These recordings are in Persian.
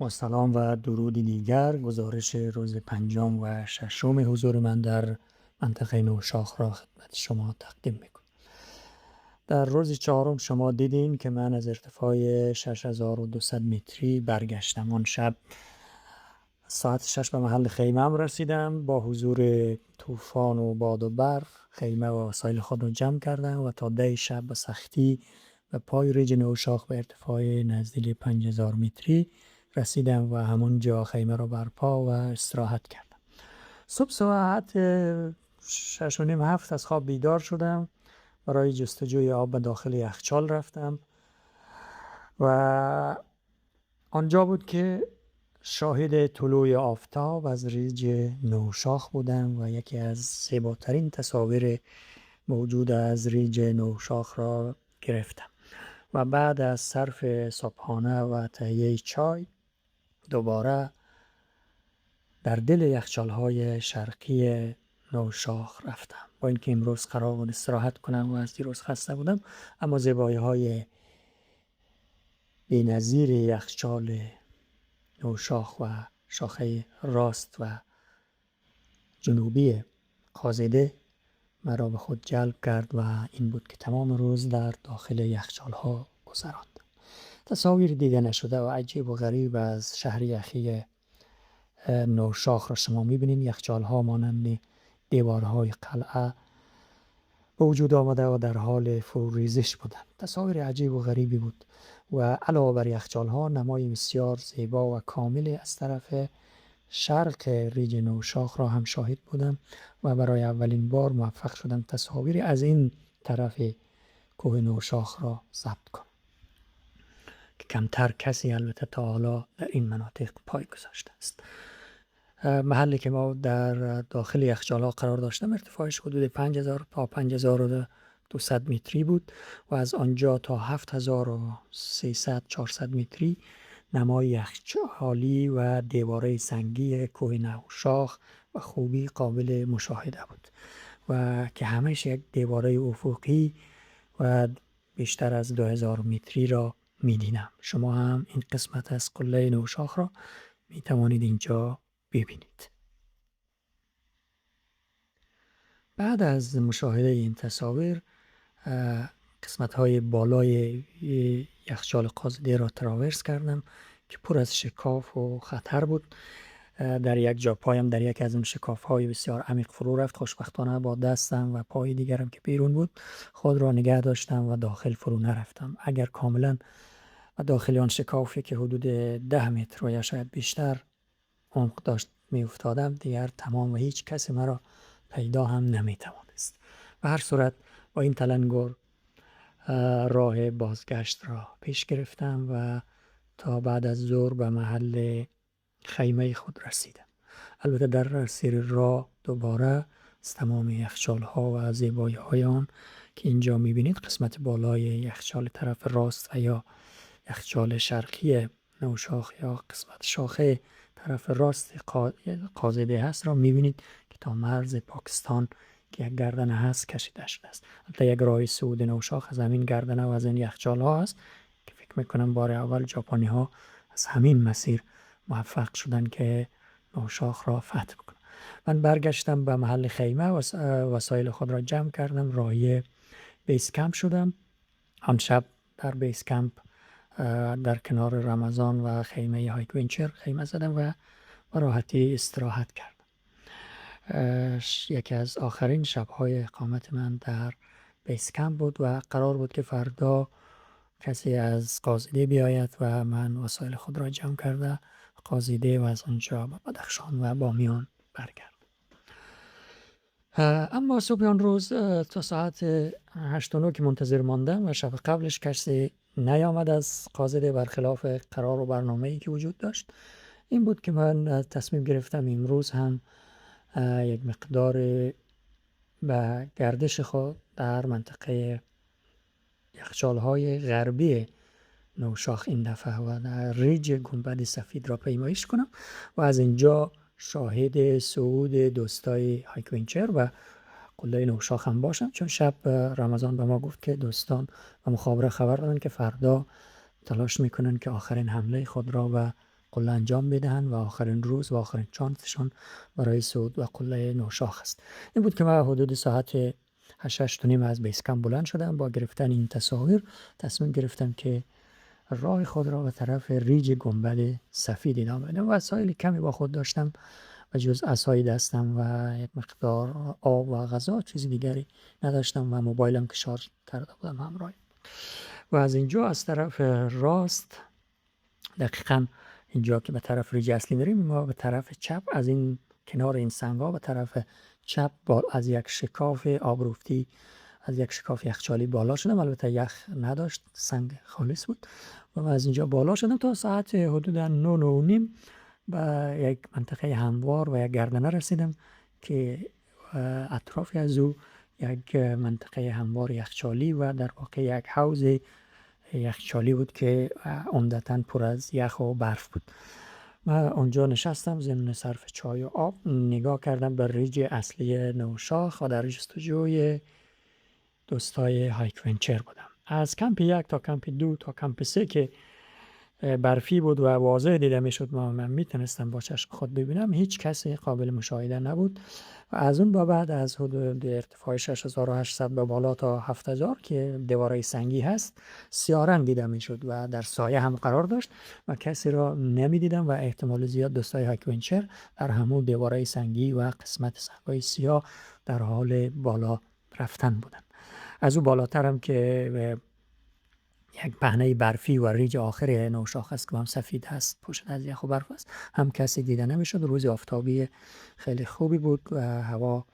با سلام و درودی دیگر، گزارش روز پنجم و ششم حضور من در منطقه نوشاخ را خدمت شما تقدیم میکنم. در روز چهارم شما دیدین که من از ارتفاع 6200 متری برگشتم. آن شب ساعت 6 به محل خیمه‌ام رسیدم. با حضور طوفان و باد و برف خیمه و وسایل خود را جمع کردم و تا 10 شب به سختی به پای ریج نوشاخ به ارتفاع نزدیک 5000 متری رسیدم و همونجا خیمه را برپا و استراحت کردم. صبح ساعت 6 و نیم 7 از خواب بیدار شدم. برای جستجوی آب به داخل یخچال رفتم و آنجا بود که شاهد طلوع آفتاب از ریج نوشاخ بودم و یکی از زیباترین تصاویر موجود از ریج نوشاخ را گرفتم. و بعد از صرف صبحانه و تهیه چای دوباره در دل یخچال‌های شرقی نوشاخ رفتم. با اینکه امروز قرار بود استراحت کنم و از دیروز خسته بودم، اما زیبایی‌های بی‌نظیر یخچال نوشاخ و شاخه راست و جنوبی قازده مرا به خود جلب کرد و این بود که تمام روز در داخل یخچال‌ها گذراندم. تصاویر دیده نشده و عجیب و غریب از شهر یخی نوشاخ را شما می‌بینید. یخچال‌ها مانند دیوارهای قلعه به وجود آمده و در حال فروریزش بودند. تصاویر عجیب و غریبی بود و علاوه بر یخچال‌ها نمای بسیار زیبا و کاملی از طرف شرق ریج نوشاخ را هم شاهد بودم و برای اولین بار موفق شدم تصاویری از این طرف کوه نوشاخ را ضبط کنم که کمتر کسی البته تا حالا در این مناطق پای گذاشته است. محلی که ما در داخل یخچال‌ها قرار داشتم ارتفاعش حدود 5000 تا 5200 متری بود و از آنجا تا 7300 400 متری نمای یخچالی و دیواره سنگی کوه نوشاخ و خوبی قابل مشاهده بود و که همش یک دیواره افقی و بیشتر از 2000 متری را می‌دیدم. شما هم این قسمت از قله نوشاخ را می‌توانید اینجا ببینید. بعد از مشاهده این تصاویر قسمت‌های بالای یخچال قازده را تراورس کردم که پر از شکاف و خطر بود. در یک جا پایم در یک از اون شکاف‌های بسیار عمیق فرو رفت. خوشبختانه با دستم و پای دیگرم که بیرون بود خود را نگه داشتم و داخل فرو نرفتم. اگر کاملا داخل آن شکافی که حدود 10 متر و یا شاید بیشتر عمق داشت می افتادم دیگر تمام و هیچ کسی مرا پیدا هم نمی توانست. و هر صورت با این تلنگر راه بازگشت را پیش گرفتم و تا بعد از ظهر به محل خیمه خود رسیدم. البته در سیر راه دوباره از تمام یخچال ها و زیبایی های آن که اینجا می بینید قسمت بالای یخچال طرف راست و یا یخچال شرقی نوشاخ یا قسمت شاخه طرف راست قازده هست را می‌بینید که تا مرز پاکستان که یک گردنه هست کشیده شده است. البته یک راه صعود نوشاخ از همین گردنه و از این یخچال ها هست که فکر میکنم بار اول ژاپنی ها از همین مسیر موفق شدن که نوشاخ را فتح بکنن. من برگشتم به محل خیمه و وسایل خود را جمع کردم. راهی بیس کمپ شدم. آن شب در بیس کمپ در کنار رمضان و خیمه هایک ونچر خیمه زدم و با راحتی استراحت کردم. یکی از آخرین شب‌های اقامت من در بیس کمپ بود و قرار بود که فردا کسی از قازده بیاید و من وسایل خود را جمع کرده قازده و از آنجا به بدخشان و بامیان برگردم. اما صبح آن روز تا ساعت 8 و 9 که منتظر ماندم و شب قبلش کسی نیامد از قازده برخلاف قرار و برنامه‌ای که وجود داشت. این بود که من تصمیم گرفتم امروز هم یک مقدار به گردش خود در منطقه یخچال‌های غربی نوشاخ این دفعه و در ریج گنبد سفید را پیمایش کنم و از اینجا شاهد صعود دوستای هایک ونچر و قله نوشاخ هم باشم، چون شب رمضان به ما گفت که دوستان و مخابره خبر دادن که فردا تلاش میکنن که آخرین حمله خود را به قله انجام بدهند و آخرین روز و آخرین چانسشان برای صعود و قله نوشاخ است. این بود که من حدود ساعت 8:30 از بیس کمپ بلند شدم. با گرفتن این تصاویر تصمیم گرفتم که راه خود را به طرف ریج گنبد سفید ادامه بدم. وسایل کمی با خود داشتم و جز عصای دستم و یک مقدار آب و غذا چیز دیگری نداشتم و موبایلم که شارژ کرده بودم همراه. و از اینجا از طرف راست، دقیقاً اینجا که به طرف ریج اصلی میریم، ما به طرف چپ از این کنار این سنگ‌ها به طرف چپ از یک شکاف آبروفتی، از یک شکاف یخچالی بالا شدم. البته یخ نداشت، سنگ خالص بود و از اینجا بالا شدم تا ساعت حدود 9:09 به یک منطقه هموار و یک گردنه رسیدم که اطرافی از او یک منطقه هموار یخچالی و در واقع یک حوض یخچالی بود که عمدتاً پر از یخ و برف بود. من اونجا نشستم ضمن صرف چای و آب، نگاه کردم به ریج اصلی نوشاخ و در جستجوی دوستای هایک ونچر بودم. از کمپ 1 تا کمپ 2 تا کمپ 3 که برفی بود و واضح دیده میشد، من میتونستم با چشم خود ببینم، هیچ کسی قابل مشاهده نبود. و از اون بعد از حدود ارتفاع 6800 به بالا تا 7000 که دیواره سنگی هست، سیارن دیده میشد و در سایه هم قرار داشت و کسی را نمیدیدم و احتمال زیاد دوستای هایک ونچر در همون دیواره سنگی و قسمت سنگای سیاه در حال بالا رفتن بودن. از او بالاترم که یک پهنه برفی و ریج آخر نوشاخ است که هم سفید هست، پوشیده از یخ و برف است، هم کسی دیده نمیشد. روز آفتابی خیلی خوبی بود و هوا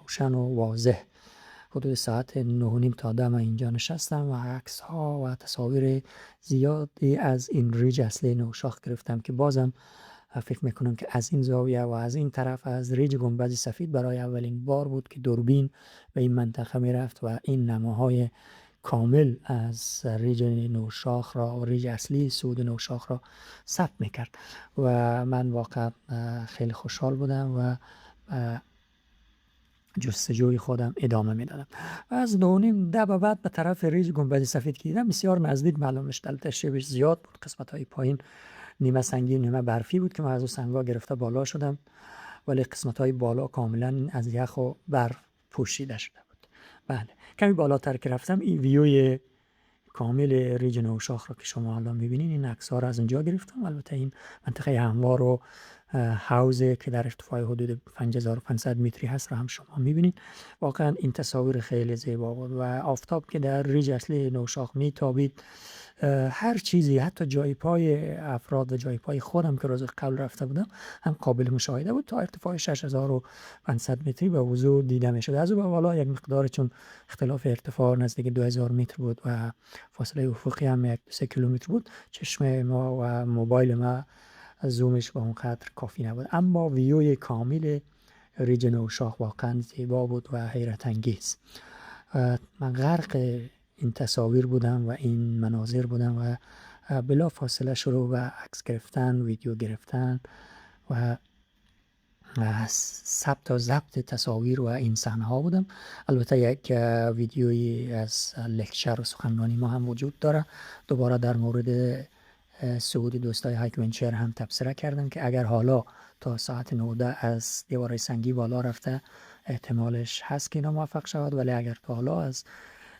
روشن و واضح. حدود ساعت 9:30 تا 10 اینجا نشستم و عکس ها و تصاویر زیادی از این ریج اصلی نوشاخ گرفتم که بازم فکر میکنم که از این زاویه و از این طرف از ریج گنبد سفید برای اولین بار بود که دوربین به این منطقه میرفت و این نماهای کامل از ریج نوشاخ را و ریج اصلی صعود نوشاخ را ثبت میکرد و من واقعا خیلی خوشحال بودم و جستجوی خودم ادامه میدادم. و از 9:30 به بعد به طرف ریج گنبد سفید که دیدم بسیار نزدیک معلوم شد. البته شیبش زیاد بود، قسمت های پایین نیمه سنگی نیمه برفی بود که من از اون سنگا گرفته بالا شدم، ولی قسمت های بالا کاملا از یخ و برف پوشیده شده بود. بله، کمی بالاتر که رفتم این ویوی کامل ریج نوشاخ را که شما الان میبینین، این عکس‌ها را از اونجا گرفتم. البته این منطقه هموار و حوض که در ارتفاع حدود 5500 متری هست را هم شما میبینین. واقعا این تصاویر خیلی زیبا بود و آفتاب که در ریج اصلی نوشاخ میتابید، هر چیزی، حتی جای پای افراد و جای پای خودم که روز قبل رفته بودم هم قابل مشاهده بود. تا ارتفاع 6500 متری به وضوح دیده میشد. از اون به بالا یک مقدار، چون اختلاف ارتفاع نزدیک 2000 متر بود و فاصله افقی هم 1-2 کیلومتر بود، چشم ما و موبایل ما زومش به اون قدر کافی نبود. اما ویوی کامل ریج نوشاخ واقعا زیبا بود و حیرت انگیز. من غرق این تصاویر بودم و این مناظر بودم و بلا فاصله شروع به عکس گرفتن، ویدیو گرفتن و ثبت و ضبط تصاویر و این صحنه ها بودم. البته یک ویدیویی از لکچر و سخنرانی ما هم وجود داره. دوباره در مورد صعود دوستای هایک ونچر هم تبصره کردم که اگر حالا تا ساعت 19 از دیواره سنگی بالا رفته، احتمالش هست که اینا موفق شود، ولی اگر تا حالا از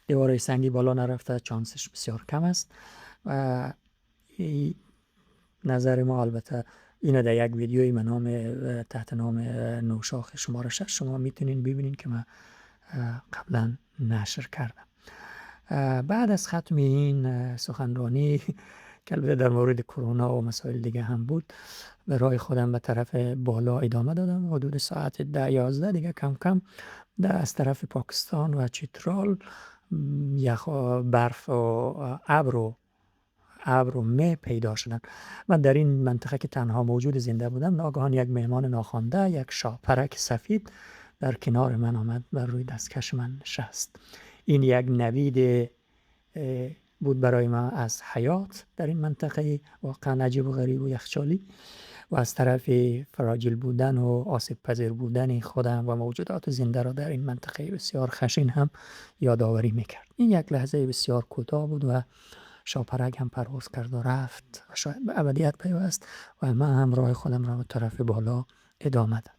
دیواره سنگی بالا نرفته، چانسش بسیار کم است. و نظر ما البته اینه، در یک ویدیوی من تحت نام نوشاخ شماره 6 شما میتونین ببینین که من قبلا نشر کردم. بعد از ختم این سخنرانی که البته در مورد کرونا و مسائل دیگه هم بود، به راه خودم به طرف بالا ادامه دادم. حدود ساعت 10-11 دیگه کم کم از طرف پاکستان و چترال یخ برف و ابر و مه پیدا شدن. من در این منطقه که تنها موجود زنده بودم، ناگهان یک مهمان ناخوانده، یک شاپرک سفید در کنار من آمد، بر روی دستکش من نشست. این یک نوید بود برای من از حیات در این منطقه واقعا عجیب و غریب و یخچالی، و از طرف فراجیل بودن و آسیب پذیر بودن خودم و موجودات زنده را در این منطقه بسیار خشن هم یادآوری میکرد. این یک لحظه بسیار کوتاه بود و شاپرک هم پرواز کرد و رفت و شاید به ابدیت پیوست و من هم راه خودم را به طرف بالا ادامه دادم.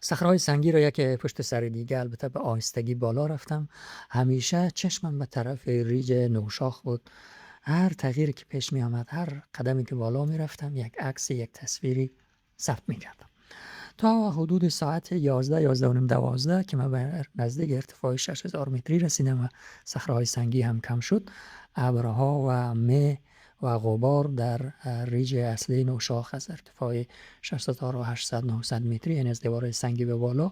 صخره‌های سنگی را یک پشت سر دیگه البته به آهستگی بالا رفتم. همیشه چشمم به طرف ریج نوشاخ بود. هر تغییری که پیش می آمد، هر قدمی که بالا می رفتم، یک عکس، یک تصویری ثبت می کردم. تا حدود ساعت 11 و نیم 12 که من به نزدیک ارتفاع 6000 متری رسیدم و صخره‌های سنگی هم کم شد، ابرها و مه و غبار در ریج اصلی نوشاخ از ارتفاع 600 و 800 900 متری، یعنی از دیوار سنگی به بالا،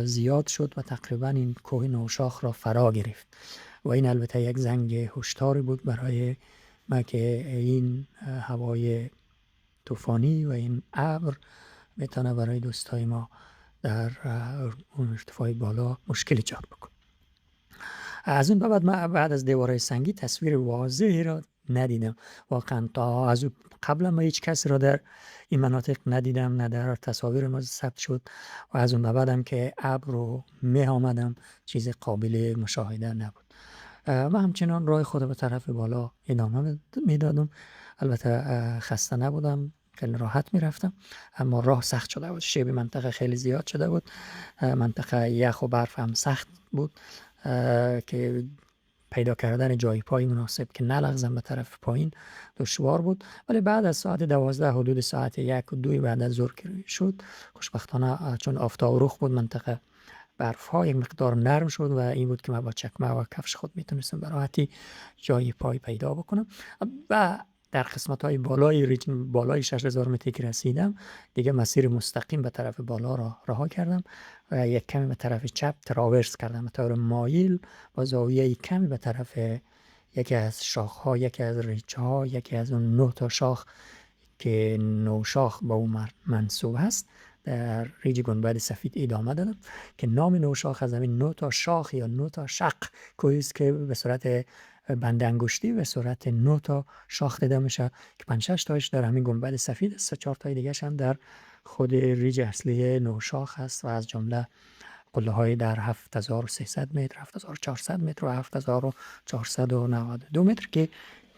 زیاد شد و تقریبا این کوه نوشاخ را فرا گرفت و این البته یک زنگ هشداری بود برای ما که این هوای طوفانی و این ابر میتونه برای دوستای ما در اون ارتفاع بالا مشکل ایجاد بکنه. از اون بعد من بعد از دیوارهای سنگی تصویر واضحی را ندیدم. واقعا تا از قبل ما هیچ کسی را در این مناطق ندیدم، نه در تصاویر ما ثبت شد و از اون بعدم که ابر رو می آمدم چیز قابل مشاهده نبود. من همچنان راه خود به طرف بالا ادامه میدادم. البته خسته نبودم، خیلی راحت میرفتم، اما راه سخت شده بود. شیب منطقه خیلی زیاد شده بود، منطقه یخ و برف هم سخت بود که پیدا کردن جای پای مناسب که نلغزم به طرف پایین دشوار بود. ولی بعد از ساعت 12 حدود ساعت 1 و 2 بعد از ظهر شد، خوشبختانه چون آفتاب رخ بود منطقه برف ها یک مقدار نرم شد و این بود که من با چکمه و کفش خود میتونستم به راحتی جای پای پیدا بکنم. و در قسمت های بالای 6000 متری که رسیدم دیگه مسیر مستقیم به طرف بالا را رها کردم و یک کمی به طرف چپ تراورس کردم به طور مایل با زاویه کمی به طرف یکی از شاخ ها، یکی از ریچه ها، یکی از اون 9 تا شاخ که نوشاخ با اون منسوب هست در ریج گنبد سفید ادامه دادم که نام نوشاخ از همین 9 تا شاخ یا 9 تا شق کوهی است که به صورت بند انگشتی به صورت 9 تا شاخ دیده میشه که 5-6 تاش در همین گنبد سفید است، 3-4 تای دیگه هم در خود ریج اصلی نوشاخ هست و از جمله قله های در 7300 متر، 7400 متر و 7492 متر که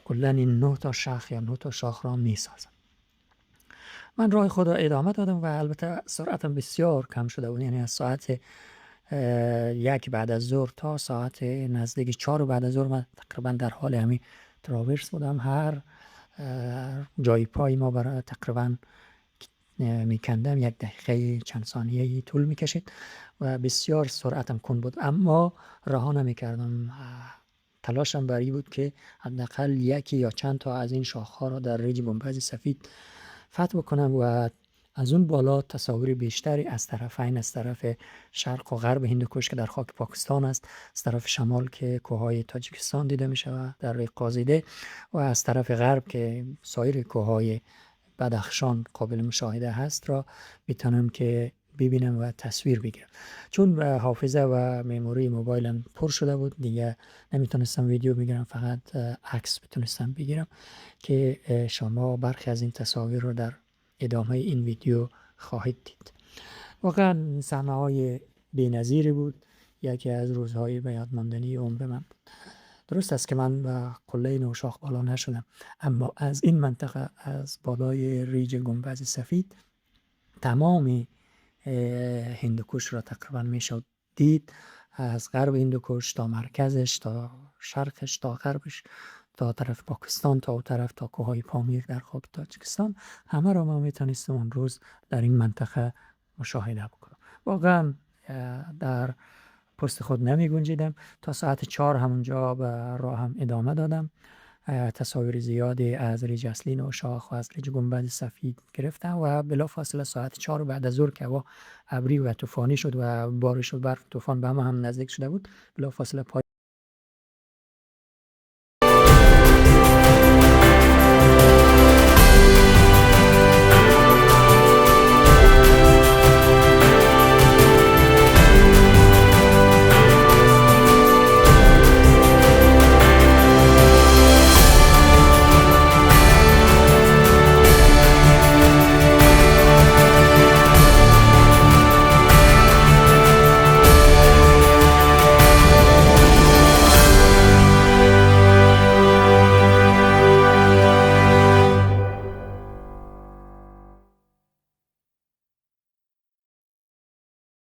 کلا این 9 تا شاخ یا 9 تا شاخ را میسازن. من راه خود را ادامه دادم و البته سرعتم بسیار کم شده بود، یعنی از ساعت 1 بعد از ظهر تا ساعت نزدیک 4 بعد از ظهر من تقریبا در حال همین تراورس بودم. هر جای پای ما برای تقریبا میکندم 1 دقیقه چند ثانیه طول میکشید و بسیار سرعتم کند بود، اما رها نمیکردم. تلاشم برای بود که حداقل یکی یا چند تا از این شاخه‌ها را در ریج گنبد سفید فتح بکنم و از اون بالا تصاویر بیشتری از طرفین، از طرف شرق و غرب هندوکش که در خاک پاکستان است، از طرف شمال که کوههای تاجیکستان دیده می شود در قازیده و از طرف غرب که سایر کوههای بدخشان قابل مشاهده هست را میتونم که ببینم و تصویر بگیرم. چون حافظه و مموری موبایلم پر شده بود دیگه نمیتونستم ویدیو بگیرم، فقط عکس بتونستم بگیرم که شما برخی از این تصاویر رو در ادامه این ویدیو خواهید دید. واقعا صحنه‌های بی‌نظیری بود، یکی از روزهای به یاد ماندنی عمر من بود. درست است که من به قله نوشاخ بالا نشدم، اما از این منطقه، از بالای ریج گنبد سفید، تمام هندوکش را تقریبا میشد دید، از غرب هندوکش تا مرکزش، تا شرقش، تا غربش، تا طرف پاکستان، تا او طرف تا کوههای پامیر در خاک تاجیکستان، همه را ما میتونستم اون روز در این منطقه مشاهده بکنم. واقعا در پست خود نمی گنجیدم. تا ساعت 4 همونجا به راه هم ادامه دادم. تصاویر زیادی از ریج اصلی نوشاخ و از ریج گنبد سفید گرفتم و بلافاصله ساعت 4 بعد از ظهر که هوا ابری و طوفانی شد و بارش و برف طوفان به هم نزدیک شده بود، بلافاصله